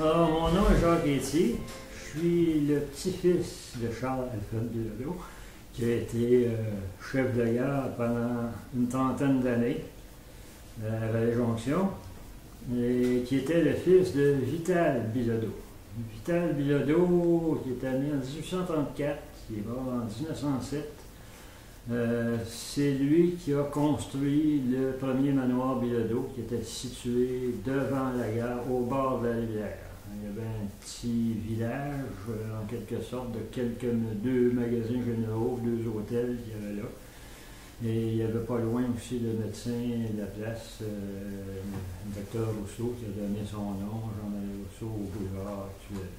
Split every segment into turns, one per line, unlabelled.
Alors, mon nom est Jacques Etier. Je suis le petit-fils de Charles Alfred Bilodeau, qui a été chef de gare pendant une trentaine d'années à la Vallée-Jonction, et qui était le fils de Vital Bilodeau. Vital Bilodeau, qui est né en 1834, qui est mort en 1907. C'est lui qui a construit le premier manoir Bilodeau, qui était situé devant la gare, au bord de la rivière. Il y avait un petit village, en quelque sorte, de deux magasins généraux, deux hôtels qu'il y avait là. Et il y avait pas loin aussi le médecin de la place, le docteur Rousseau, qui a donné son nom, Jean-Marie Rousseau, au boulevard actuel.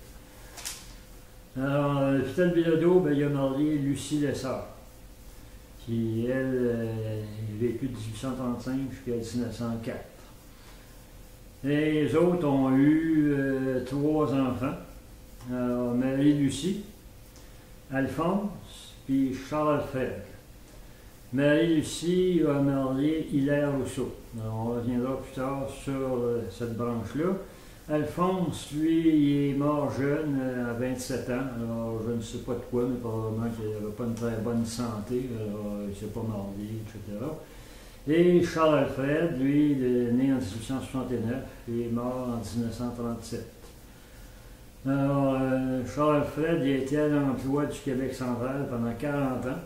Alors, Vital Bilodeau, il a marié Lucie Lessard, qui, elle, a vécu de 1835 jusqu'à 1904. Et les autres ont eu 3 enfants. Alors, Marie-Lucie, Alphonse, puis Charles-Alfred. Marie-Lucie a marié Hilaire Rousseau. Alors, on reviendra plus tard sur cette branche-là. Alphonse, lui, il est mort jeune, à 27 ans. Alors, je ne sais pas de quoi, mais probablement qu'il n'avait pas une très bonne santé. Alors, il ne s'est pas marié, etc. Et Charles-Alfred, lui, il est né en 1869 et est mort en 1937. Alors, Charles-Alfred, il a été à l'emploi du Québec central pendant 40 ans, à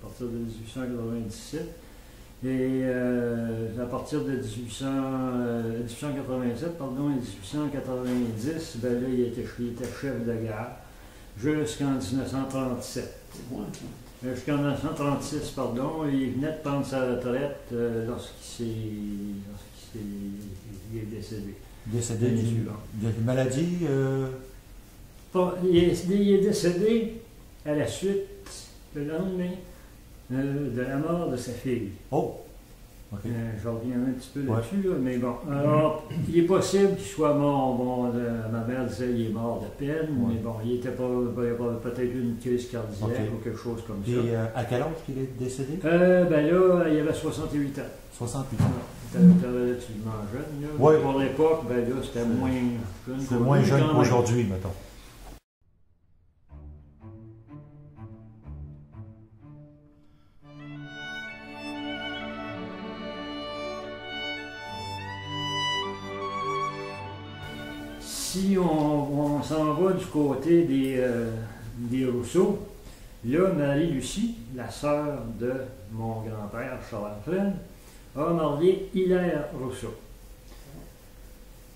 partir de 1897. Et à partir de 1887 et 1890, là, il était chef de gare jusqu'en 1937. Jusqu'en 1936, il venait de prendre sa retraite lorsqu'il est décédé.
Décédé d'une maladie
il est décédé à la suite, le lendemain, de la mort de sa fille.
Oh! Okay.
Je reviens un petit peu là-dessus, mais bon. Alors, il est possible qu'il soit mort. Bon, ma mère disait qu'il est mort de peine, mais bon, il était pas, il avait peut-être une crise cardiaque ou quelque chose comme ça.
Et à quel âge qu'il est décédé?
Là, il avait 68 ans.
68 ans.
C'était relativement jeune. Là.
Ouais.
Pour l'époque, là, c'était moins jeune.
C'est moins jeune qu'aujourd'hui, mettons.
Si on s'en va du côté des Rousseau, là, Marie-Lucie, la sœur de mon grand-père, Charles-Alfred, a marié Hilaire Rousseau.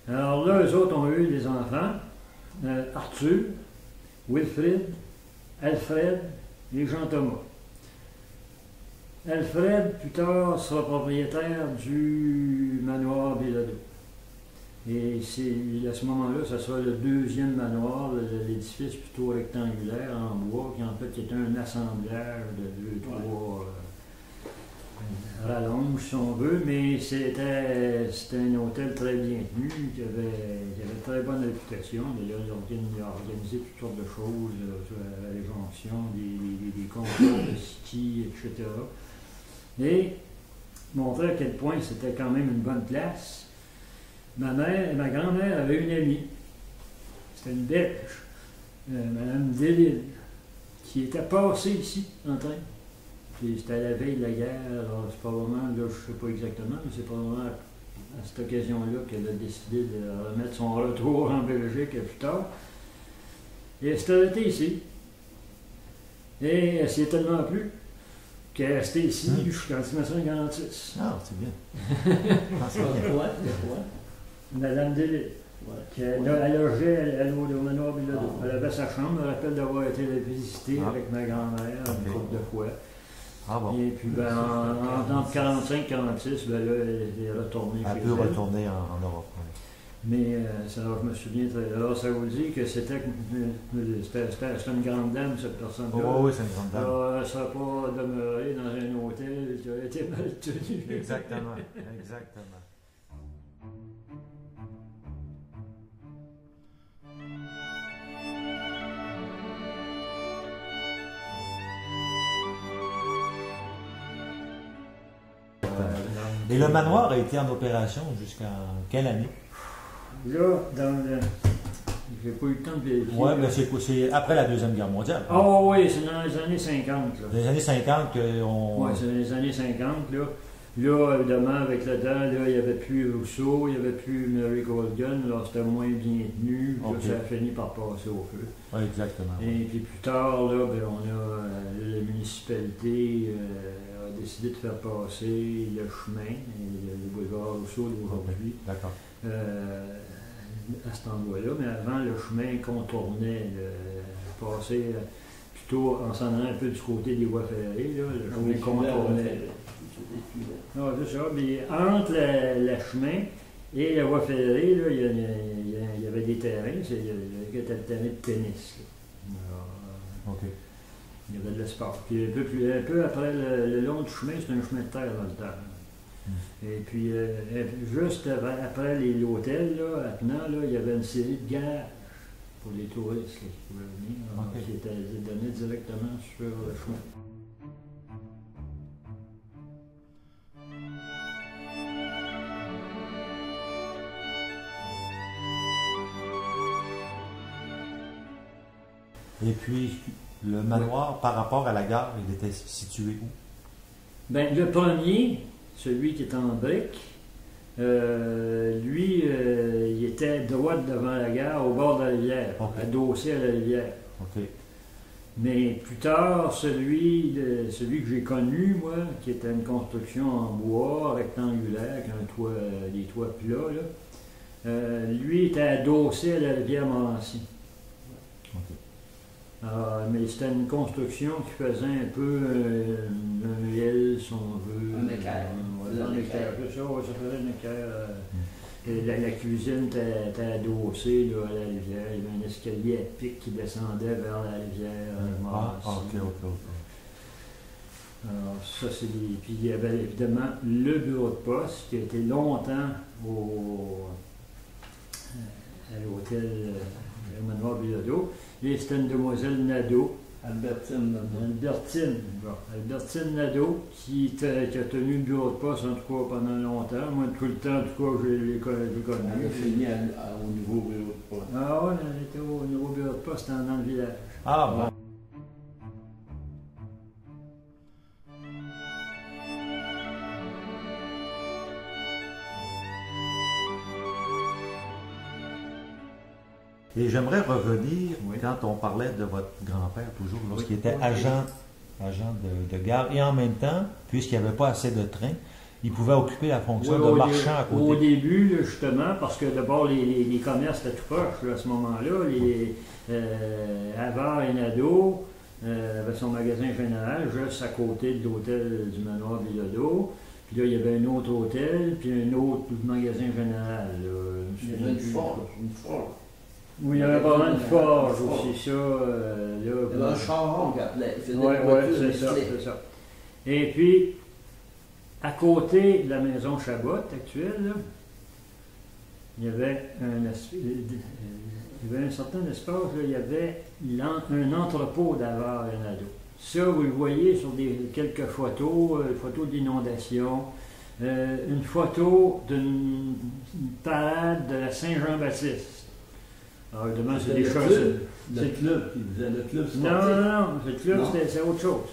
Alors là, eux autres ont eu des enfants, Arthur, Wilfrid, Alfred et Jean-Thomas. Alfred, plus tard, sera propriétaire du manoir Bilodeau. Et à ce moment-là, ça sera le 2e manoir, l'édifice plutôt rectangulaire en bois, qui en fait était un assemblage de 2-3 rallonges, si on veut, mais c'était un hôtel très bien tenu, qui avait très bonne réputation. D'ailleurs, il a organisé toutes sortes de choses à la Jonction, des concours de ski, etc. Et montrer à quel point c'était quand même une bonne place. Ma grand-mère avait une amie, c'était une Belge, Mme Delille, qui était passée ici en train. C'était à la veille de la guerre, alors c'est probablement, là je ne sais pas exactement, mais c'est probablement à cette occasion-là qu'elle a décidé de remettre son retour en Belgique plus tard. Et elle s'est arrêtée ici. Et elle s'y est tellement plu qu'elle est restée ici jusqu'en 1946.
Ah, c'est bien.
Quoi?
Madame Delille, elle logeait au manoir Bilodeau. Elle avait sa chambre, je me rappelle d'avoir été la visiter avec ma grand-mère une couple de fois.
Ah bon.
Et puis, entre 45 et 46, là, elle est retournée chez elle.
Elle peut retourner en Europe.
Mais alors, je me souviens, alors ça vous dit que c'était une grande dame, cette personne-là.
Oui, c'est une grande dame.
Alors, elle ne serait pas demeurée dans un hôtel qui a été mal tenu.
Exactement, exactement. Et le manoir a été en opération jusqu'en quelle année?
Là, j'ai pas eu le temps de vérifier.
Oui, mais c'est quoi? C'est après la Deuxième Guerre mondiale.
Ah oui, c'est dans les années 50.
Dans les années 50 qu'on...
Oui, c'est dans les années 50. Là, évidemment, avec le temps, là, il n'y avait plus Rousseau, il n'y avait plus Mary Goldgun, alors c'était moins bien tenu,
Ok.
là, ça a fini par passer au feu.
Oui, exactement.
Et puis plus tard, là, ben, on a la municipalité a décidé de faire passer le chemin, le boulevard Rousseau d'aujourd'hui,
D'accord.
à cet endroit-là. Mais avant, le chemin contournait, passait plutôt en s'en allant un peu du côté des voies ferrées, là, le chemin contournait. Non, c'est ça. Mais entre le chemin et la voie ferrée, là, il y avait des terrains. Il y avait le terrain de tennis. Là. Alors,
OK.
il y avait de l'espace. Puis un peu après le long du chemin, c'est un chemin de terre dans le temps. Et puis, juste après l'hôtel, là, attenant, là, il y avait une série de gares pour les touristes là, qui pouvaient venir, alors,
Ok.
qui étaient donnés directement sur le chemin.
Et puis, le manoir, par rapport à la gare, il était situé où?
Ben, le premier, celui qui est en brique, lui, il était droit devant la gare, au bord de la rivière,
Ok.
adossé à la rivière.
OK.
Mais plus tard, celui que j'ai connu, moi, qui était une construction en bois rectangulaire, avec un toit, des toits plats, là, lui était adossé à la rivière Montmorency.
OK.
Mais c'était une construction qui faisait un peu un L, si on veut.
Un équerre.
Un équerre, c'est ça, ouais, ça faisait un équerre. Et la cuisine était adossée là, à la rivière. Il y avait un escalier à pic qui descendait vers la rivière.
OK.
Alors, ça, c'est des. Puis il y avait évidemment le bureau de poste qui a été longtemps à l'hôtel le manoir Bilodeau. Et c'était une demoiselle Nadeau.
Albertine.
Albertine Nadeau, qui a tenu le bureau de poste, en tout cas, pendant longtemps. Moi, tout le temps, en tout cas, je l'ai
Elle a
connu.
fini au nouveau bureau de poste.
Ah oui, elle était au nouveau bureau de poste dans le village.
Ah, bon. Et j'aimerais revenir
Oui.
quand on parlait de votre grand-père, toujours, lorsqu'il
Oui.
était agent de gare. Et en même temps, puisqu'il n'y avait pas assez de trains, il pouvait occuper la fonction
Oui,
de marchand à
Au
côté.
début, là, justement, parce que d'abord, les commerces étaient tout proches là, à ce moment-là. Avard et Nadeau avait son magasin général juste à côté de l'hôtel du manoir Bilodeau. Puis là, il y avait un autre hôtel, puis un autre magasin général. Là.
Il y avait une forge.
Oui, il y avait pas une forge
Une
aussi, ça.
Il y avait un charron qui appelait. Il faisait
Oui,
des voitures
c'est ça,
musclées.
c'est ça. Et puis, à côté de la maison Chabot actuelle, là, il y avait un certain espace, là, il y avait un entrepôt d'Avard et Nadeau. Ça, vous le voyez sur quelques photos, photos d'inondation, une photo d'une parade de la Saint-Jean-Baptiste. Alors, évidemment, c'est des choses.
Le club, qui faisait le club sportif.
Non, le club,
Non.
c'est autre chose.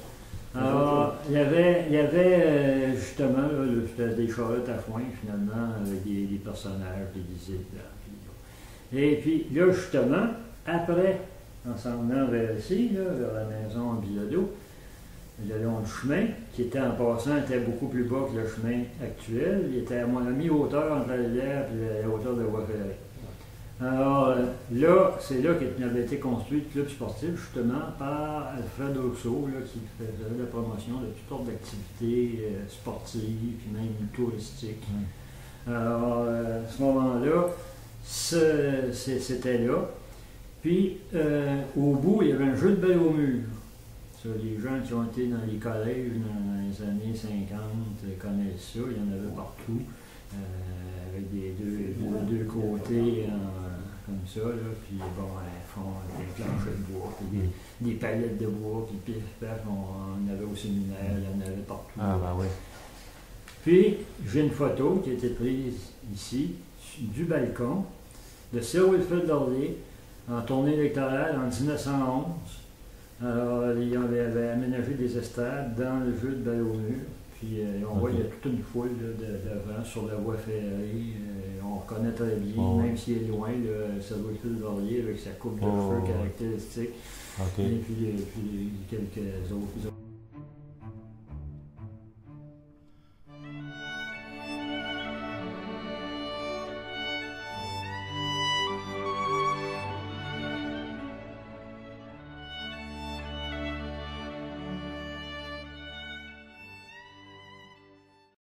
Alors, il y avait justement, là, c'était des charlottes à foin, finalement, avec des personnages, des disciples. Là, et puis, là, justement, après, en s'en venant vers ici, là, vers la maison Bilodeau, le long du chemin, qui était en passant, était beaucoup plus bas que le chemin actuel. Il était à mi-hauteur entre la rivière et la hauteur de la voie ferrée. Alors là, c'est là qu'avait été construit le club sportif, justement, par Alfred Rousseau, là, qui faisait la promotion de toutes sortes d'activités sportives, puis même touristiques. Alors, à ce moment-là, c'était là. Puis, au bout, il y avait un jeu de balle au mur. Ça, les gens qui ont été dans les collèges dans les années 50 connaissent ça, il y en avait partout. Avec des deux côtés comme ça, là, puis bon, fond, des planchers de bois, puis des palettes de bois, puis pif, paf, on en avait au séminaire, il y en avait partout.
Ah, ben oui.
Puis, j'ai une photo qui a été prise ici, du balcon, de Sir Wilfrid Laurier, en tournée électorale en 1911. Alors, ils avaient aménagé des estrades dans le jeu de balle au mur. Puis on voit, il y a toute une foule devant sur la voie ferrée. On reconnaît très bien, même s'il est loin, ça doit être le Laurier avec sa coupe de cheveux caractéristique. Et puis quelques autres